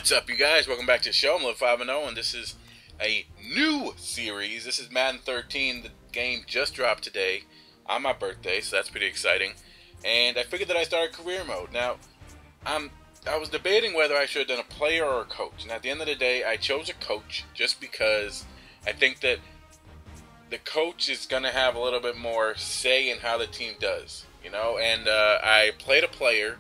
What's up, you guys? Welcome back to the show. I'm Livinfrom510, and this is a new series. This is Madden 13. The game just dropped today on my birthday, so that's pretty exciting. And I figured that I'd start career mode. Now, I was debating whether I should have done a player or a coach. And at the end of the day, I chose a coach just because I think that the coach is going to have a little bit more say in how the team does, you know. And I played a player,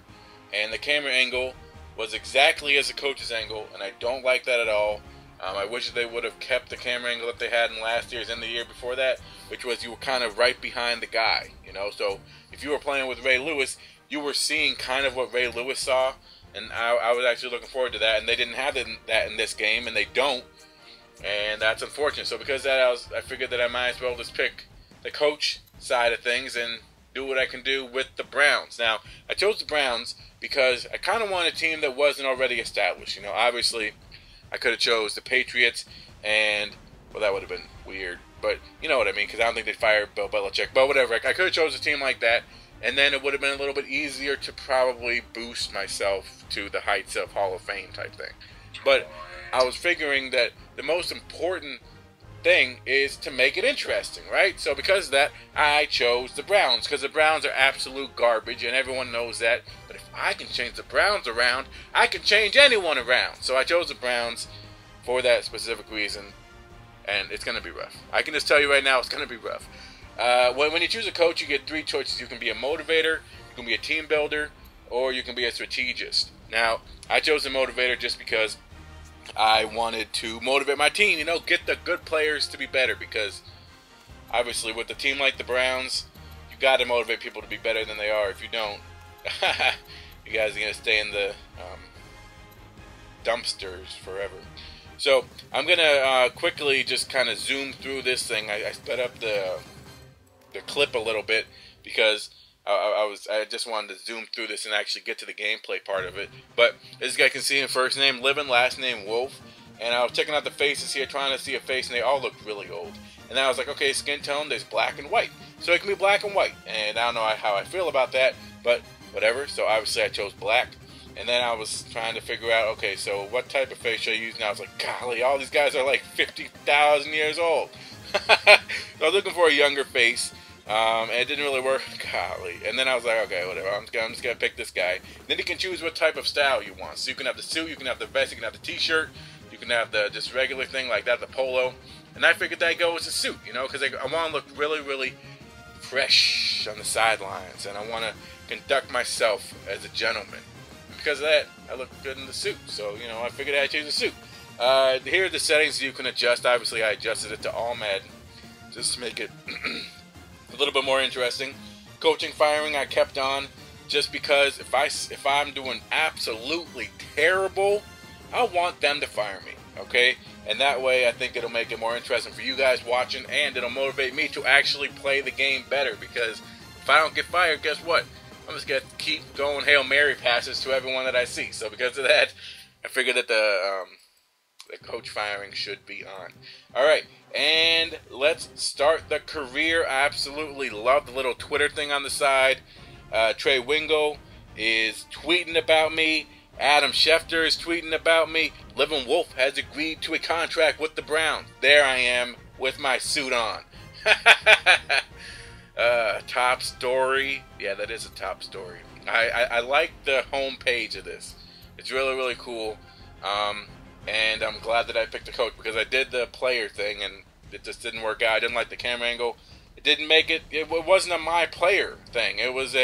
and the camera angle was exactly as the coach's angle, and I don't like that at all. I wish they would have kept the camera angle that they had in last year's and the year before that, which was you were kind of right behind the guy, you know. So if you were playing with Ray Lewis, you were seeing kind of what Ray Lewis saw, and I was actually looking forward to that. And they didn't have that in this game, and they don't, and that's unfortunate. So because of that, I figured that I might as well just pick the coach side of things and do what I can do with the Browns. Now, I chose the Browns because I kind of want a team that wasn't already established. You know, obviously, I could have chose the Patriots, and, well, that would have been weird. But you know what I mean, because I don't think they'd fire Bill Belichick. But whatever, I could have chose a team like that, and then it would have been a little bit easier to probably boost myself to the heights of Hall of Fame type thing. But I was figuring that the most important thing is to make it interesting, right? So because of that, I chose the Browns, because the Browns are absolute garbage, and everyone knows that. But if I can change the Browns around, I can change anyone around. So I chose the Browns for that specific reason, and it's going to be rough. I can just tell you right now, it's going to be rough. When you choose a coach, you get three choices. You can be a motivator, you can be a team builder, or you can be a strategist. Now, I chose the motivator just because I wanted to motivate my team, you know, get the good players to be better, because obviously with a team like the Browns, you got to motivate people to be better than they are. If you don't, you guys are going to stay in the dumpsters forever. So I'm going to quickly just kind of zoom through this thing. I sped up the clip a little bit because I just wanted to zoom through this and actually get to the gameplay part of it. But as you guys can see, in first name Livin, last name Wolf, and I was checking out the faces here, trying to see a face, and they all looked really old. And then I was like, okay, skin tone, there's black and white, so it can be black and white. And I don't know how I feel about that, but whatever. So obviously I chose black, and then I was trying to figure out, okay, so what type of face should I use? And I was like, golly, all these guys are like 50,000 years old. So I was looking for a younger face. And it didn't really work, golly. And then I was like, okay, whatever, I'm just gonna pick this guy. Then you can choose what type of style you want. So you can have the suit, you can have the vest, you can have the t-shirt, you can have the just regular thing like that, the polo. And I figured that go with the suit, you know, because I want to look really, really fresh on the sidelines, and I want to conduct myself as a gentleman. And because of that, I look good in the suit. So, you know, I figured I'd choose a suit. Here are the settings you can adjust. Obviously, I adjusted it to all Madden just to make it a little bit more interesting. Coaching, firing, I kept on just because if I'm doing absolutely terrible, I want them to fire me, okay? And that way I think it'll make it more interesting for you guys watching, and it'll motivate me to actually play the game better, because if I don't get fired, guess what? I'm just going to keep going Hail Mary passes to everyone that I see. So because of that, I figured that the coach firing should be on. Alright, and let's start the career. I absolutely love the little Twitter thing on the side. Trey Wingo is tweeting about me. Adam Schefter is tweeting about me. Livin Wolf has agreed to a contract with the Browns. There I am with my suit on. Top story. Yeah, that is a top story. I like the home page of this. It's really, really cool. And I'm glad that I picked a coach, because I did the player thing and it just didn't work out. I didn't like the camera angle. It didn't make it. It wasn't a my player thing. It was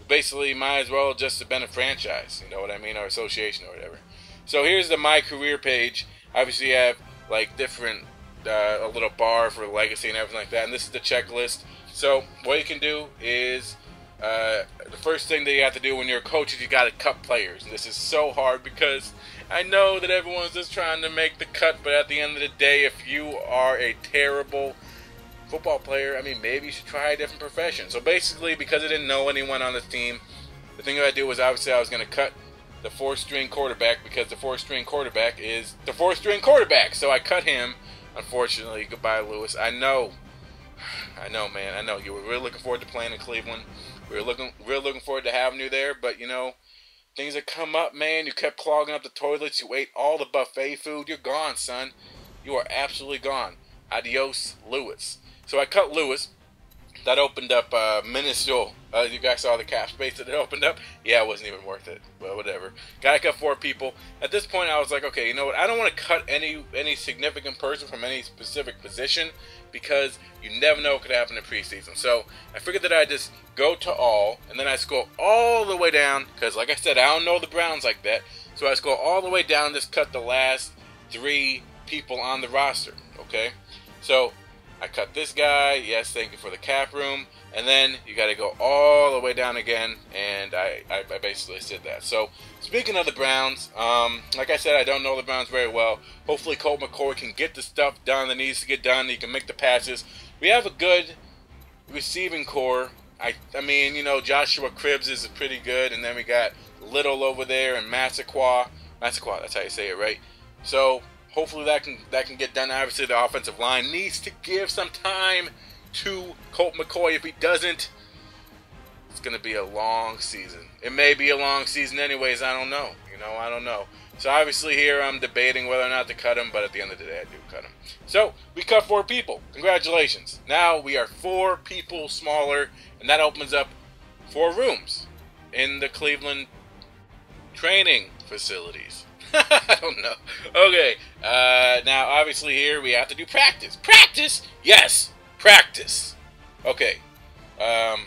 basically might as well just have been a franchise. You know what I mean, or association or whatever. So here's the my career page. Obviously, you have like different a little bar for legacy and everything like that. And this is the checklist. So what you can do is the first thing that you have to do when you're a coach is you got to cut players. And this is so hard because I know that everyone's just trying to make the cut, but at the end of the day, if you are a terrible football player, I mean, maybe you should try a different profession. So basically, because I didn't know anyone on this team, the thing that I did was obviously I was going to cut the fourth-string quarterback, because the fourth-string quarterback is the fourth-string quarterback. So I cut him. Unfortunately, goodbye, Lewis. I know, man. I know you were really looking forward to playing in Cleveland. We were looking forward to having you there, but you know, things that come up, man. You kept clogging up the toilets. You ate all the buffet food. You're gone, son. You are absolutely gone. Adios, Lewis. So I cut Lewis. That opened up minuscule. You guys saw the cap space that it opened up? Yeah, it wasn't even worth it. But whatever. Gotta cut 4 people. At this point, I was like, okay, you know what? I don't want to cut any significant person from any specific position because you never know what could happen in preseason. So I figured that I'd just go to all, and then I scroll all the way down because, like I said, I don't know the Browns like that. So I scroll all the way down and just cut the last 3 people on the roster. Okay? So I cut this guy, yes, thank you for the cap room, and then you got to go all the way down again, and I basically did that. So, speaking of the Browns, like I said, I don't know the Browns very well. Hopefully Colt McCoy can get the stuff done that needs to get done, he can make the passes. We have a good receiving core. I mean, you know, Joshua Cribbs is pretty good, and then we got Little over there, and Massaquoi, that's how you say it, right? So hopefully that can get done. Obviously, the offensive line needs to give some time to Colt McCoy. If he doesn't, it's going to be a long season. It may be a long season anyways. I don't know. You know, I don't know. So obviously here I'm debating whether or not to cut him, but at the end of the day, I do cut him. So we cut 4 people. Congratulations. Now we are 4 people smaller, and that opens up 4 rooms in the Cleveland training facilities. I don't know. Okay. Now, obviously, here we have to do practice. Practice? Yes. Practice. Okay.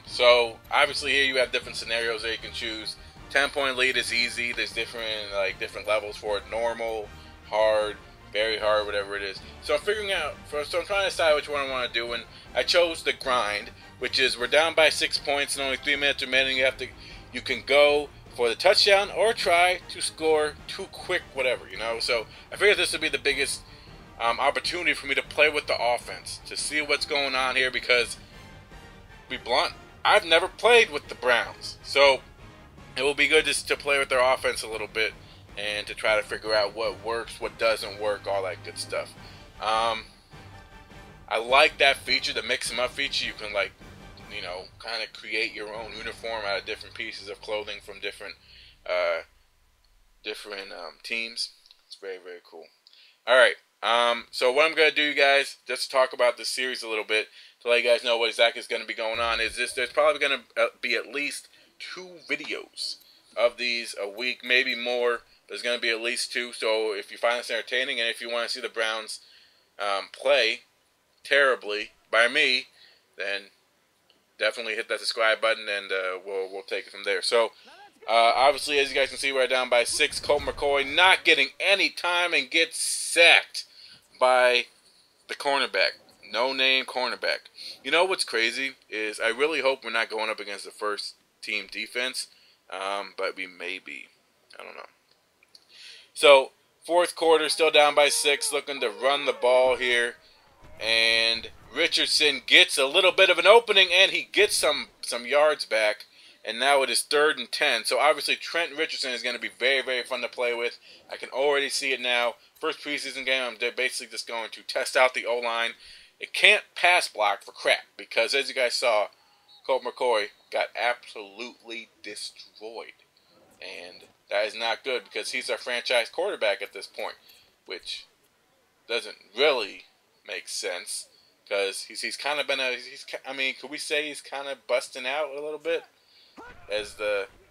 So, obviously, here you have different scenarios that you can choose. 10-point lead is easy. There's different levels for it. Normal, hard, very hard, whatever it is. So, I'm figuring out. So, I'm trying to decide which one I want to do. And I chose the grind, which is we're down by 6 points and only 3 minutes remaining. You can go for the touchdown or try to score too quick, whatever, you know. So I figured this would be the biggest opportunity for me to play with the offense, to see what's going on here, because, to be blunt, I've never played with the Browns. So it will be good just to play with their offense a little bit and to try to figure out what works, what doesn't work, all that good stuff. I like that feature, the mix 'em up feature. You can, like, you know, kind of create your own uniform out of different pieces of clothing from different teams. It's very, very cool. Alright, so what I'm going to do, you guys, just to talk about this series a little bit, to let you guys know what exactly is going to be going on, is this: there's probably going to be at least 2 videos of these a week, maybe more. There's going to be at least 2, so if you find this entertaining, and if you want to see the Browns play terribly by me, then definitely hit that subscribe button, and we'll take it from there. So, obviously, as you guys can see, we're down by 6. Colt McCoy not getting any time and gets sacked by the cornerback. No-name cornerback. You know what's crazy is I really hope we're not going up against the first-team defense, but we may be. I don't know. So, 4th quarter, still down by 6, looking to run the ball here, and Richardson gets a little bit of an opening, and he gets some yards back, and now it is 3rd and 10. So obviously Trent Richardson is going to be very, very fun to play with. I can already see it now. First preseason game, I'm basically just going to test out the O-line. It can't pass block for crap, because as you guys saw, Colt McCoy got absolutely destroyed. And that is not good, because he's our franchise quarterback at this point, which doesn't really make sense. Because he's kind of been I mean, could we say he's kind of busting out a little bit? As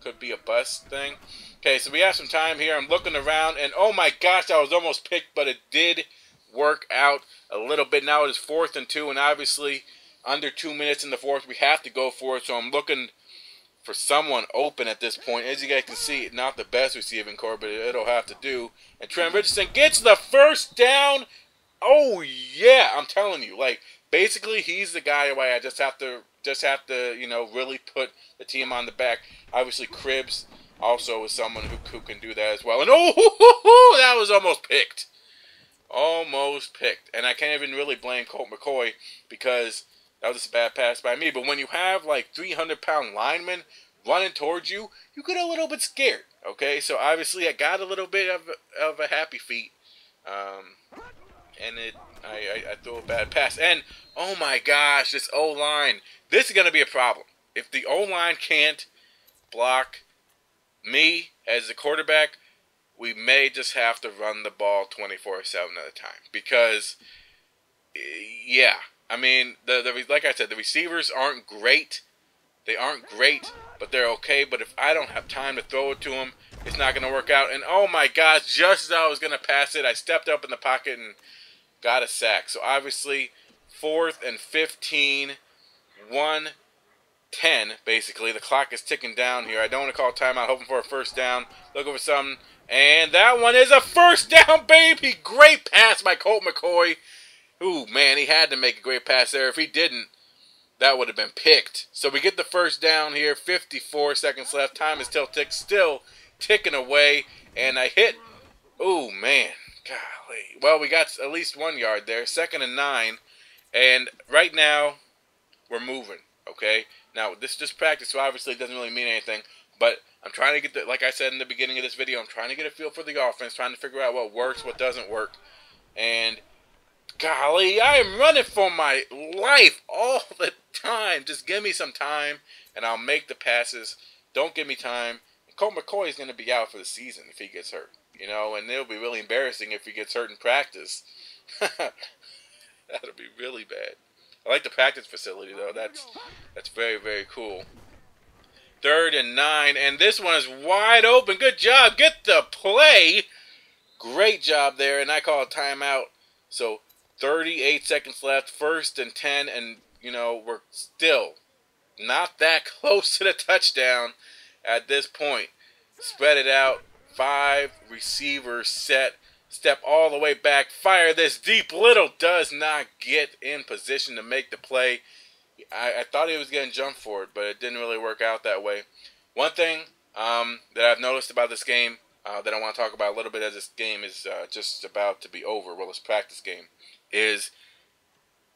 could be a bust thing. Okay, so we have some time here. I'm looking around, and oh my gosh, I was almost picked, but it did work out a little bit. Now it is 4th and 2, and obviously under 2 minutes in the 4th, we have to go for it. So I'm looking for someone open at this point. As you guys can see, not the best receiving core, but it'll have to do. And Trent Richardson gets the first down. Oh yeah, I'm telling you, like, basically he's the guy who I just have to, you know, really put the team on the back. Obviously Cribbs also is someone who can do that as well. And oh, that was almost picked. Almost picked. And I can't even really blame Colt McCoy, because that was just a bad pass by me. But when you have like 300-pound linemen running towards you, you get a little bit scared. Okay, so obviously I got a little bit of a happy feet. And I threw a bad pass. And, oh my gosh, this O-line. This is going to be a problem. If the O-line can't block me as a quarterback, we may just have to run the ball 24/7 at a time. Because, yeah, I mean, like I said, the receivers aren't great. They aren't great, but they're okay. But if I don't have time to throw it to them, it's not going to work out. And oh my gosh, just as I was going to pass it, I stepped up in the pocket and got a sack. So obviously, 4th and 15, 1:10, basically. The clock is ticking down here. I don't want to call timeout, hoping for a first down. Looking for something. And that one is a first down, baby! Great pass by Colt McCoy. Ooh, man, he had to make a great pass there. If he didn't, that would have been picked. So we get the first down here. 54 seconds left. Time is still ticking away. And I hit. Ooh, man. Golly. Well, we got at least 1 yard there. 2nd and 9. And right now, we're moving. Okay? Now, this is just practice, so obviously it doesn't really mean anything. But I'm trying to get the, like I said in the beginning of this video, I'm trying to get a feel for the offense, trying to figure out what works, what doesn't work. And golly, I am running for my life all the time. Just give me some time, and I'll make the passes. Don't give me time. Colt McCoy is going to be out for the season if he gets hurt. You know, and it'll be really embarrassing if he gets hurt in practice. That'll be really bad. I like the practice facility, though. That's very, very cool. 3rd and 9, and this one is wide open. Good job. Get the play. Great job there, and I call a timeout. So 38 seconds left, 1st and 10, and, you know, we're still not that close to the touchdown at this point. Spread it out. 5 receivers set. Step all the way back. Fire this deep. Little does not get in position to make the play. I thought he was getting jumped for it, but it didn't really work out that way. One thing that I've noticed about this game that I want to talk about a little bit as this game is just about to be over, well, this practice game, is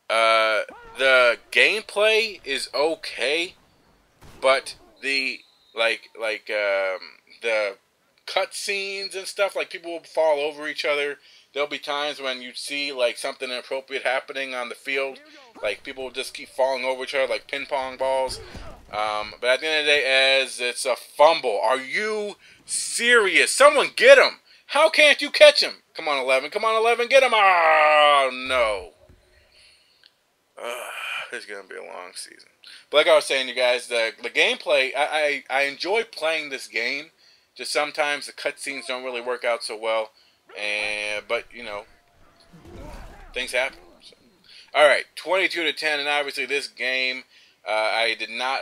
the gameplay is okay, but the the cutscenes and stuff, like people will fall over each other. There'll be times when you see like something inappropriate happening on the field, like people will just keep falling over each other like ping pong balls. But at the end of the day, as it's a fumble. Are you serious? Someone get him! How can't you catch him? Come on, 11. Come on, 11. Get him! Oh no! This is gonna be a long season. But like I was saying, you guys, the gameplay. I enjoy playing this game. Just sometimes the cutscenes don't really work out so well, but you know, things happen. So. All right, 22-10, and obviously this game, I did not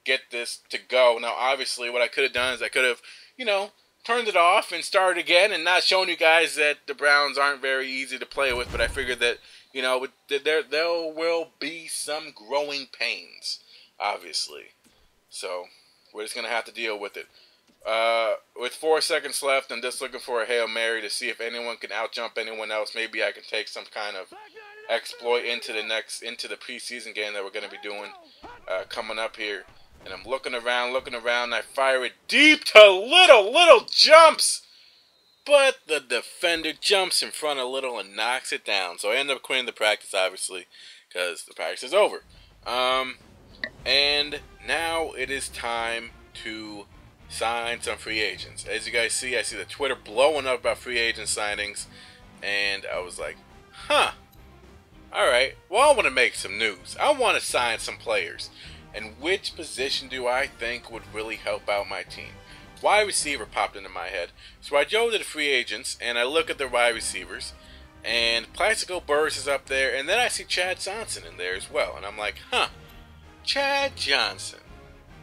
get this to go. Now, obviously, what I could have done is I could have, you know, turned it off and started again, and not shown you guys that the Browns aren't very easy to play with. But I figured that, you know, there will be some growing pains, obviously. So we're just gonna have to deal with it. With 4 seconds left, I'm just looking for a Hail Mary to see if anyone can outjump anyone else. Maybe I can take some kind of exploit into the preseason game that we're going to be doing coming up here. And I'm looking around, and I fire it deep to Little jumps! But the defender jumps in front of Little and knocks it down. So I end up quitting the practice, obviously, because the practice is over. And now it is time to sign some free agents. As you guys see, I see the Twitter blowing up about free agent signings, and I was like, huh, alright, well, I want to make some news. I want to sign some players. And which position do I think would really help out my team? Wide receiver popped into my head. So I go to the free agents, and I look at the wide receivers, and Plaxico Burress is up there, and then I see Chad Johnson in there as well. And I'm like, huh, Chad Johnson,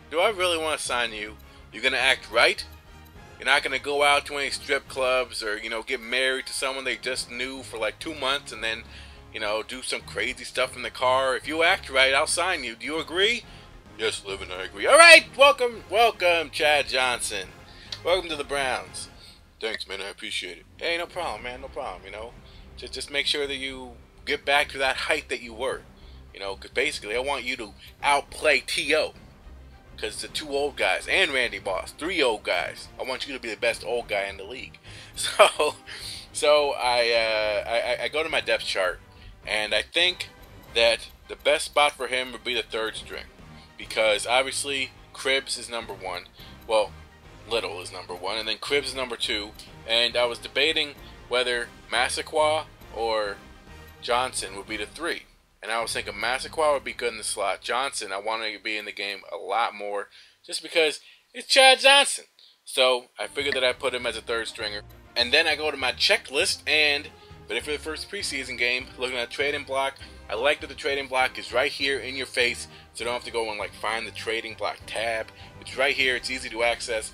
do I really want to sign you? You're going to act right? You're not going to go out to any strip clubs or, you know, get married to someone they just knew for like 2 months and then, you know, do some crazy stuff in the car. If you act right, I'll sign you. Do you agree? Yes, Livin, I agree. All right, welcome, Chad Johnson. Welcome to the Browns. Thanks, man, I appreciate it. Hey, no problem, man, no problem, you know. Just make sure that you get back to that height that you were. You know, because basically I want you to outplay T.O., because the 2 old guys and Randy Moss, 3 old guys. I want you to be the best old guy in the league. So I go to my depth chart, and I think that the best spot for him would be the 3rd string, because obviously Cribbs is number 1. Well, Little is number 1, and then Cribs is number 2. And I was debating whether Massaquoi or Johnson would be the 3. And I was thinking Massaquoi would be good in the slot. Johnson, I wanted to be in the game a lot more just because it's Chad Johnson. So I figured that I'd put him as a 3rd stringer. And then I go to my checklist and ready for the first preseason game, looking at the trading block. I like that the trading block is right here in your face, so you don't have to go and like find the trading block tab. It's right here, it's easy to access.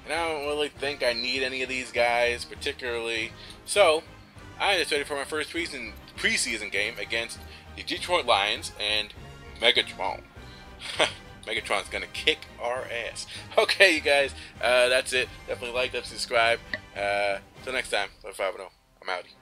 And I don't really think I need any of these guys particularly. So I just ready for my first preseason game against the Detroit Lions and Megatron. Megatron's gonna kick our ass. Okay, you guys, that's it. Definitely like, subscribe. Till next time, Livinfrom510. I'm outie.